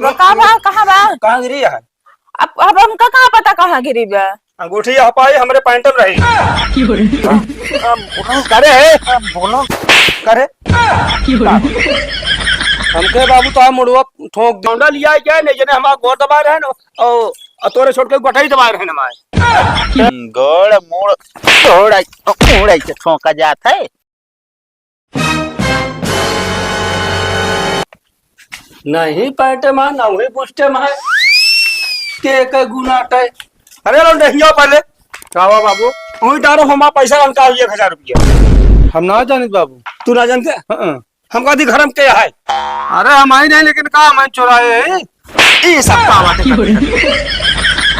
बा का बा कहाँ बा? कहाँ गिरी है? अब हमका कहाँ पता कहाँ गिरी बा? अंगूठी हपाई हमरे पैंट में रही। करे है बोलो करे हमके बाबू तो मुड़वा ठोक दौड़ा लिया क्या नहीं जने हमारा गोड़ दबा रहे ना और तोरे छोड़ के गोठाई दबा रहे ना हमारे गोड़ मोड़ मोड़ ऐसे ठोका जाता है। नहीं पैंट में ना वही पुष्टे में के गुना है। अरे लो नहीं पहले कावा बाबू वही डारो हमारा पैसा निकाल 1000 रुपया। हम ना जानित बाबू। तू ना जानते? हम का दी घर में क्या है? अरे हम आई नहीं लेकिन कहा मैं चुराए है ये सब का बात है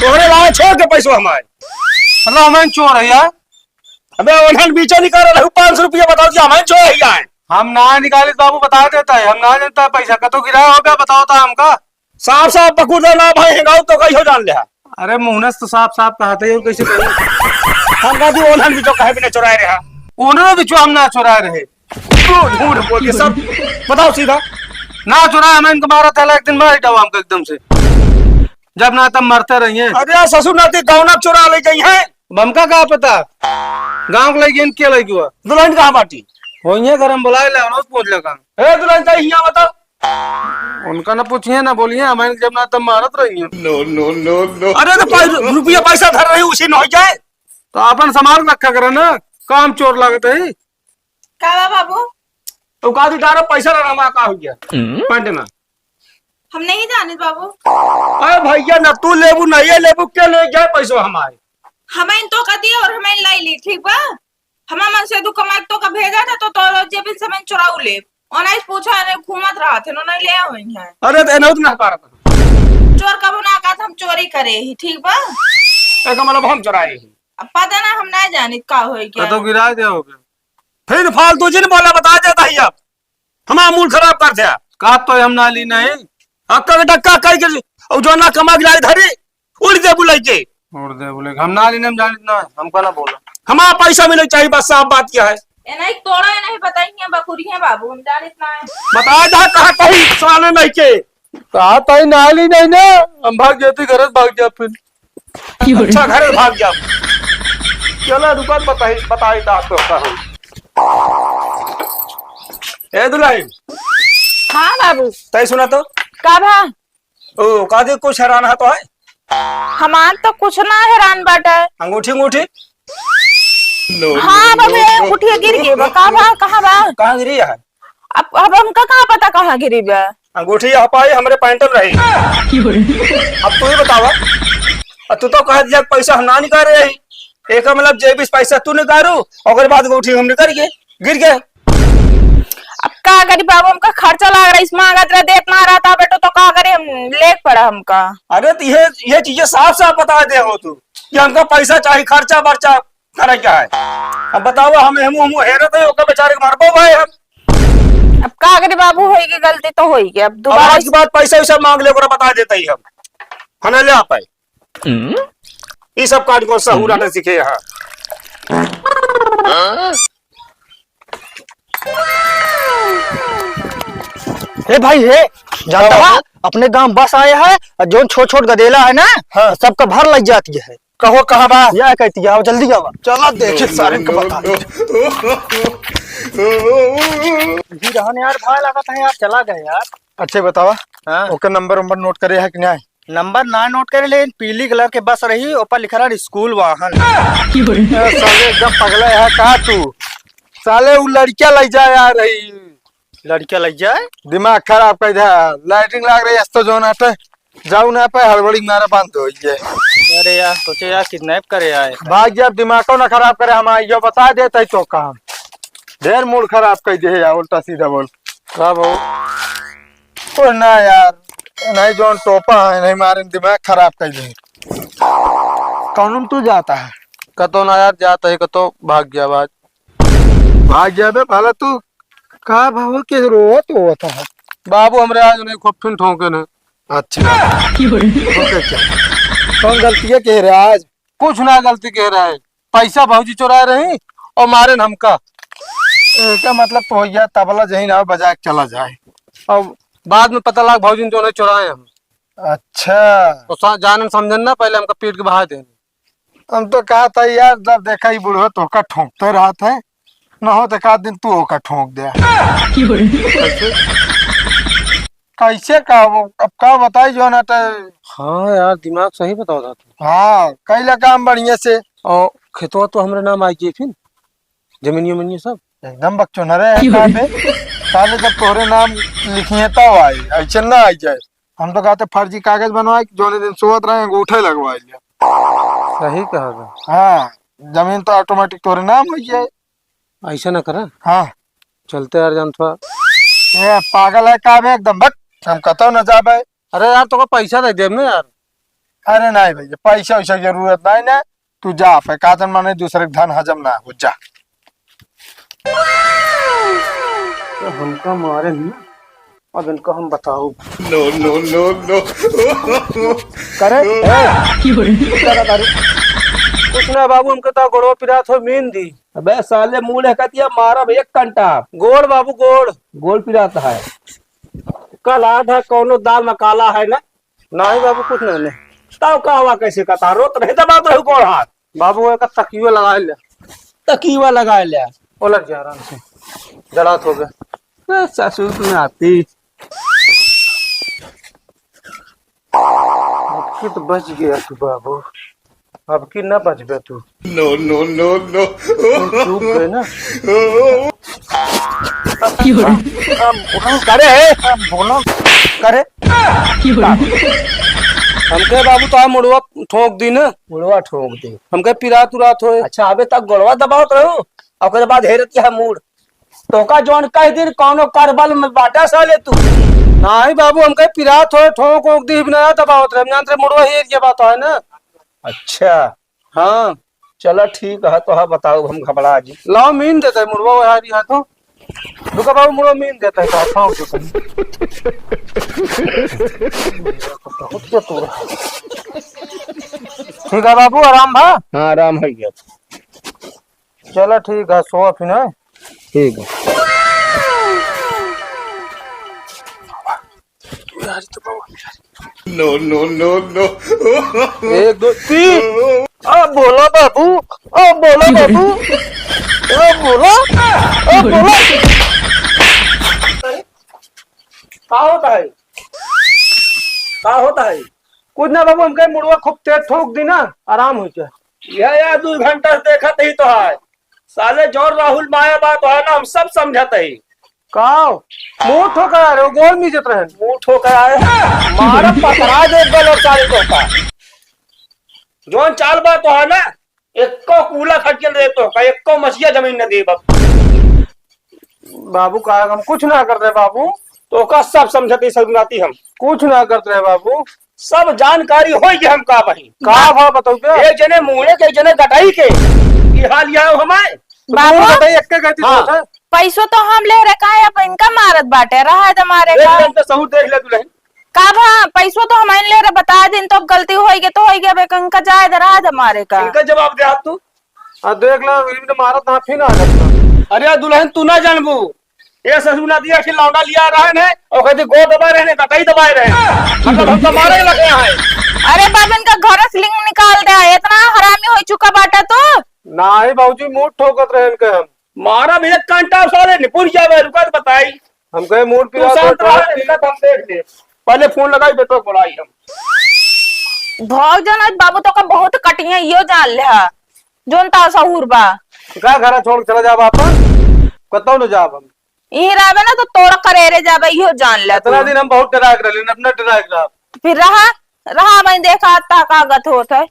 तोहरे लाए छोड़ के पैसा हमारे मतलब हमें चोर है यार। अबे उन्हें बीचो निकाल रहा 500 रुपया बताओ कि हमें चोर है यार। हम ना निकालित बाबू बता देता है हम ना जानता है पैसा का तो गिरा हो गया बताओ था हमका। साफ साफ पकड़ ना भाई हैंगाओ तो कहीं हो जान ले। अरे मुहनस तो साफ साफ कहते हैं कैसे कहें हम का दी उन्हें बीचो कहे भी नहीं चुराए रहा। उन्होंने भी हम ना चुराए रहे झूठ बोल के सब बताओ सीधा ना चुराए हमें इनको मारा था एक दिन मार डावा हमको एकदम से जब ना तब मरते रहिए। अरे ससुर नाती गौना चुरा ले गई है बमका कहा पता गांव के लगी क्या लगी हुआ दुल्हन कहाँ बाटी हो घर हम बुलाए ले पूछ ले काम ए दुल्हन तो यहाँ बताओ उनका ना पूछिए ना बोलिए हमें जब ना तब मारत रही है। नो नो नो नो अरे तो रुपया पैसा धर रही उसी न हो जाए तो अपन संभाल रखा करे ना काम चोर लागत है। का बाबू तो का दी डारो पैसा रहना का हो गया पैंट में हम नहीं जानित बाबू। अरे भैया ना तू लेबू नहीं है लेबू क्या ले जाए पैसा हमारे हमें तो का दिया और हमें लाई ली ठीक बा। हमारा मन से दुकान तो का भेजा था तो जेब से मैं चुराऊ ले और नहीं पूछा ने घूमत रहा थे ना ले हुई है। अरे तो एनौत ना पारा चोर कबो ना का हम चोरी करे ही ठीक बा। एक मतलब हम चुराए अब पता ना हम ना जानित का होई क्या तो गिरा दिया हो गया फिर फालतू जिन बोला बता देता ही अब हमारा मूड खराब कर दिया का तो हम ना ली नहीं अक्का के डक्का कई के और जो ना कमा गिराए धरी उड़ दे बुलाई के उड़ दे बोले हम ना ली हम जानित ना हमका ना बोला हमारा पैसा मिले चाहिए बस साफ बात क्या है। ए नहीं तोड़ा है नहीं बताइए बकुरी है बाबू हम जानित ना है। बता दा कहा कहीं सवाल नहीं के कहा तो ना ली नहीं ना हम भाग जाते घर भाग जा फिर अच्छा घर भाग जा चलो दुकान बताई दास तो का हो ए दुल्हन हाँ बाबू तय सुना तो का भा ओ कादे कुछ हैरान है तो है हमार तो कुछ ना हैरान बाटा है। अंगूठी अंगूठी हाँ बाबू उठिए गिर गई बा का भा कहाँ बा? कहाँ गिरी है? अब हमका कहाँ पता कहाँ गिरी बा? अंगूठी हपाई हमरे पैंट में रही। अब तू ही बतावा तू तो कह दिया पैसा हम ना निकाल रहे एक मतलब जे 20 पैसा तू निकालू और बाद अंगूठी हम निकाल के गिर गए। अब का करी बाबू हमका खर्चा लग रहा है इसमें अगर देख ना रहा था बेटो तो का करे हम लेक पड़ा हमका। अरे तो ये चीजें साफ साफ बता दे हो तू कि हमका पैसा चाहिए खर्चा बर्चा करे क्या है। अब बताओ हम हैरत है ओके बेचारे के मारबो भाई हम अब का करे बाबू होई गलती तो होई गई अब दोबारा आज के बाद पैसा वैसा मांग ले बता देता ही हम ले आ पाए ये सब काट को सहूरा ने सीखे यहाँ। हे भाई हे जानता है अपने गांव बस आया है और जो छोट छोट गदेला है ना हाँ। सबका भर लग जाती है। कहो कहाँ बा यह कहती है जल्दी आओ चलो देखे सारे को बता रहने यार भाई लगा था यार चला गया यार। अच्छे बतावा हाँ? ओके नंबर नोट करे है कि नहीं? नंबर ना नोट करे लेकिन पीली कलर के बस रही ऊपर लिखा रहा स्कूल वाहन। साले एकदम पगला है का तू साले वो लड़कियां ले जाए आ रही लड़कियां लग जाए दिमाग खराब कर दिया लाइटिंग लग रही है तो जो ना पे जाऊ ना पे हड़बड़ी मारा बंद हो गई। अरे यार सोचे यार किडनैप करे आए भाग जब दिमाग को ना खराब करे हम आइयो बता देते तो काम ढेर मूड खराब कर दे यार उल्टा सीधा बोल कब हो तो ना यार नहीं जो टोपा है नहीं मारे दिमाग खराब कर दे कौन तू जाता है कतो ना यार जाता है कतो भाग गया भाग गया बे भला तू कहा भाव के रोत होता है बाबू हमरे आज नहीं खूब फिन ठोके ने। अच्छा क्या कौन गलती है कह रहा आज? कुछ ना गलती कह रहा है पैसा भौजी चुरा रही और मारे हमका क्या मतलब तो हो गया तबला जही ना बजा के चला जाए और बाद में पता लगा भौजी जो चुराए हम अच्छा, तो जानन समझन ना पहले हमका पीट के बहा दे। हम तो कहा था यार, जब देखा ही बुढ़ो तो का ठोकते रहा था, न हो तो का दिन तू होकर ठोक दे। कैसे का अब का बताई जो ना तो। हाँ यार दिमाग सही बताओ था तू। हाँ कैला काम बढ़िया से। और खेतवा तो हमारे नाम आई फिर जमीनियों मनियो सब एकदम बच्चों न रहे कहाँ पे साले, जब तोहरे नाम लिखिए तब आई, ऐसे ना आई जाए। हम तो कहते फर्जी कागज बनवाए, जोने दिन सोवत रहे अंगूठे लगवाए लिया। सही कहा था। हाँ जमीन तो ऑटोमेटिक तोरे नाम हो जाए। ऐसा ना करा, हाँ चलते यार जान थोड़ा। ये पागल है का बे एकदम, बक हम कतो न जाबे। अरे यार तो पैसा दे दे ना यार। अरे नहीं भैया, पैसा वैसा जरूरत नहीं ना, तू जा पे कातन माने दूसरे के धन हजम ना हो जा। तो हमका मारे ना, अब इनको हम बताओ। करे कुछ ना बाबू, हमको तो गोड़वा पिरात हो मीन दी। अबे साले मुंह कहतिया मारब एक घंटा। गोड़ बाबू गोड़। गोल पिराता है। कल आधा कौनो दाल में काला है ना। नहीं बाबू कुछ नहीं। तब का हुआ कैसे कहता रोत नहीं दबात रहू गोड़ हाथ। बाबू एक तकियो लगा ले, तकीवा लगा लिया। उलट जा आराम से, जरात हो गए। ससुर में आती अब की तो बच गया तू बाबू, अब की ना बच गया तू। नो नो नो नो चूक गए ना। करे बोलो करे हमके बाबू तो मुड़वा ठोक दी ना। मुड़वा ठोक दे। हमके पिरात उरात हो। अच्छा अबे तक गोड़वा दबावत रहू, ओकरे बाद हेरत है मूड तोका जोन कह दिन कौनो करबल में बाटा साले तू। नहीं बाबू हमके पिरात हो, ठोक ओक दी बिना दबावत रहे। जान मुड़वा हेर के बात है ना। अच्छा हाँ चलो ठीक है, तो हाँ बताओ हम घबरा जी। लाओ मीन देता है मुड़वा हारी हाथों। रुका बाबू मुड़वा मीन देता है ठीक है बाबू, आराम भा। हाँ आराम है गया। चलो ठीक है, सो फिर है। ठीक है। No no no no. एक दो तीन। अब बोलो बाबू, अब बोलो बाबू, अब बोलो, अब बोलो। क्या होता है? क्या होता है? कुछ ना बाबू, हमके मुड़वा खूब तेज ठोक दी ना, आराम हो जाए। यह यार 2 घंटा से देखत ही तो है साले जोर राहुल माया बात है ना, हम सब समझते ही। काओ मुंह ठोकर आ रहे हो, गोल नीचत रहे। मुंह ठोकर आए मारा पकड़ा दे गल और साले तो का जोन चाल बात तो है ना, एको कूला खटके दे तो का, एको मछिया जमीन न दे बाप। बाबू का हम कुछ ना कर रहे बाबू, तो का सब समझते समझाती हम कुछ ना कर रहे बाबू। सब जानकारी हो गई हम का भाई। का भाव बताओ क्या? एक जने मुंहे के एक जने गटाई के ये हाल यह हमारे बाबू हाँ। पैसों तो हम ले रखा है, अब इनका मारत बाटे रहा है हमारे का। एक सहूर देख ले दुल्हन का भा पैसों तो हमारे ले रहे, बता दिन तो अब गलती होगी तो होगी, अब इनका जाए रहा है हमारे का। इनका जवाब दे आप तू। देख लो मारा था फिर आ जाता। अरे दुल्हन तू ना जानबू, ये ससुर ना दिया कि लौंडा लिया रहे हैं और कहते गो दबा रहे हैं, कटाई दबाए रहे हैं, मतलब हम तो मारे लगे हैं। अरे बाबा इनका घर से लिंग निकाल दे, इतना हरामी हो चुका बाटा तो। नहीं बाबूजी मुंह ठोकत रहे इनके हम। मारा भी एक कांटा साले निपुर जावे, रुका तो बताई। हम कहे मूड तू शांत रहा, इनका हम देख ले। पहले फोन लगाई बेटो को बुलाई हम। भाग जाना बाबू तो का बहुत कटिया यो जान ले हा जोन ता सहूर बा। का घर छोड़ चला जा बापा, कतौ न जाब हम। यही रहबे ना तो तोड़ करेरे जाबे यो जान ले। इतना दिन हम बहुत डरा के रहली, अपना डरा के रहा। फिर रहा मैं देखा ता कागत होत है।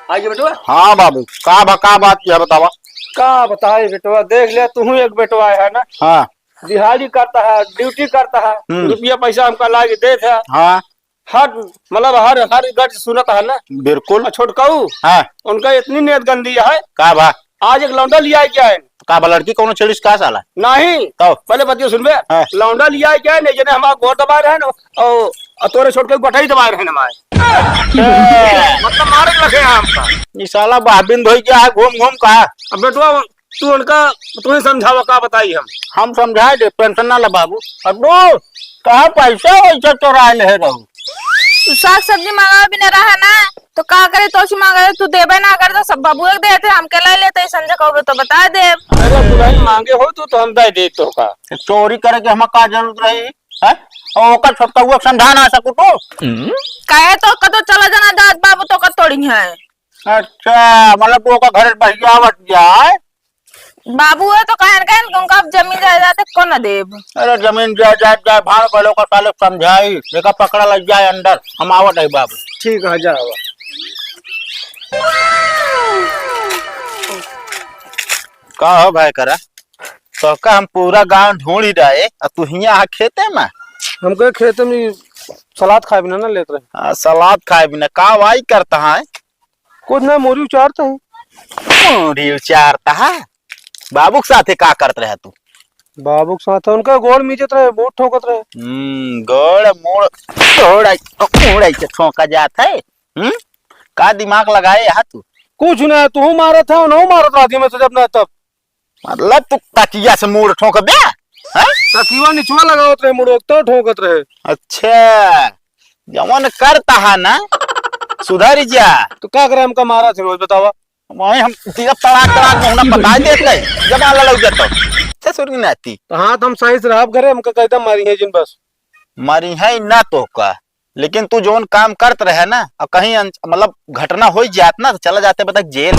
आइए बेटो। हाँ बाबू, का बात किया बतावा। का बताए बेटवा, देख ले तू एक बेटवा है ना, हाँ दिहाड़ी करता है, ड्यूटी करता है, रुपया पैसा हमका लाके देता है। हाँ हर मतलब हर गट सुनत है ना। बिल्कुल। छोटकाऊ हाँ उनका इतनी नीयत गंदी है। का बा आज एक लौंडा लिया है क्या है? का बा लड़की कौन छेड़िस का साला नहीं तो पहले बतियो सुनबे। हाँ। लौंडा लिया है क्या है, नहीं जने हमारा गोर दबा रहे हैं और तोरे छोड़ के गठाई दबा रहे हैं हमारे, मतलब मारे लगे हैं हमका। ये साला बाबिन धोई क्या है घूम घूम का। अब बेटवा तू उनका तुम्हें समझावा का बताई हम समझाए दे, पेंशन ना ला बाबू। अब कहा पैसा वैसा चोरा ले रहू। तू साग सब्जी मांगा भी नहीं रहा ना तो का करे तो सी मांगा तू देबे ना कर तो सब बाबू एक देते हम के ले लेते संजय कहो तो बता दे। अरे दुल्हन मांगे हो तो हम दे दे तो का चोरी करे के हम का जरूरत रही है? और ओकर छोटा हुआ समझा ना सकू तो कहे तो कतो चला जाना दाद बाबू तो का तोड़ी है। अच्छा मतलब वो का घर भैया आवत जाए। बाबू है तो कहन उनका जमीन जायदाद को न देब। अरे जमीन जायदाद जाए भाड़ वालों का साले समझाई देखा पकड़ा लग जाए अंदर हम आवत है बाबू। ठीक है जाओ। का हो भाई करा तो का हम पूरा गांव ढूंढ ही रहे और तू हिया खेते में हम कहे खेत में सलाद खाए बिना ना लेते रहे। सलाद खाए बिना का वाई करता है कुछ ना मोरी उचारता है। पूरी उचारता है बाबू के साथे का करत रहे तू? बाबू के साथ उनका गोड़ मीचत रहे बहुत ठोकत रहे। गोड़ मोड़ मोड़ ऐसे ठोका जात है। का दिमाग लगाए यहाँ तू? कुछ ना तू मारा था ना मारा था आदमी में तो जब ना तब मतलब तू तकिया से मुड़ ठोक दे? तकिया निचवा लगावत रहे मुड़ो तो ठोकत रहे। अच्छा जवन करता है ना सुधर जा तो क्या करे हमका मारा थे रोज बतावा। वही हम सीधा तड़ाक तड़ाक मुहना पका देते जब आला लग जाता से सुरी ना आती तो हाँ हम सही से राब करे हमका कहता मारी है जिन बस मारी है ना तो का लेकिन तू जोन काम करत रहे ना और कहीं मतलब घटना हो जात ना तो चला जाते बता जेल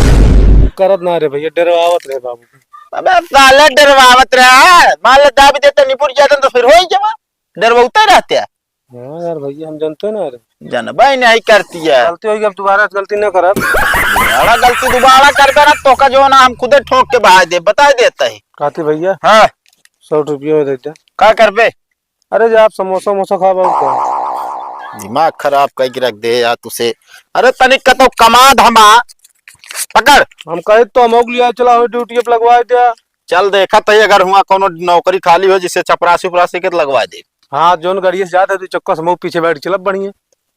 करत ना रे भैया डरवावत रहे बाबू। अबे साले डरवावत रहा मान ले दाबी देते निपुर जाते तो फिर हो ही जावा डरवाते रहते हैं। हाँ यार भैया हम जानते ना रे जनबा नहीं करती है गलती होगी अब दोबारा गलती न करब। बड़ा गलती दोबारा कर देना तो का जो ना हम खुदे ठोक के बहा दे बता देता है। कहते भैया हाँ 100 रुपये में देते। का कर बे अरे जब आप समोसा वमोसा खा पाओ दिमाग खराब करके रख दे यार तुसे। अरे तनिक का तो कमा धमा पकड़ हम कहे तो हम लिया चला ड्यूटी पे लगवा दिया। चल देखा तो अगर हुआ कोनो नौकरी खाली हो जिससे चपरासी उपरासी के लगवा दे। हाँ जोन गाड़ी से जाते तो चक्का से पीछे बैठ चला बढ़िया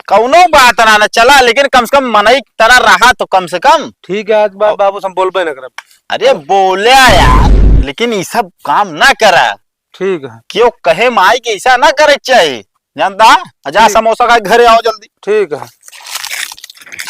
कौनो बात ना ना चला लेकिन कम से कम मनई तरह रहा तो कम से कम ठीक है। आज बात बाबू से हम बोल पाए ना करब। अरे बोले यार लेकिन ये सब काम ना करा ठीक है क्यों कहे माई के ऐसा ना करे चाहिए जानता जा समोसा का घरे आओ जल्दी। ठीक है।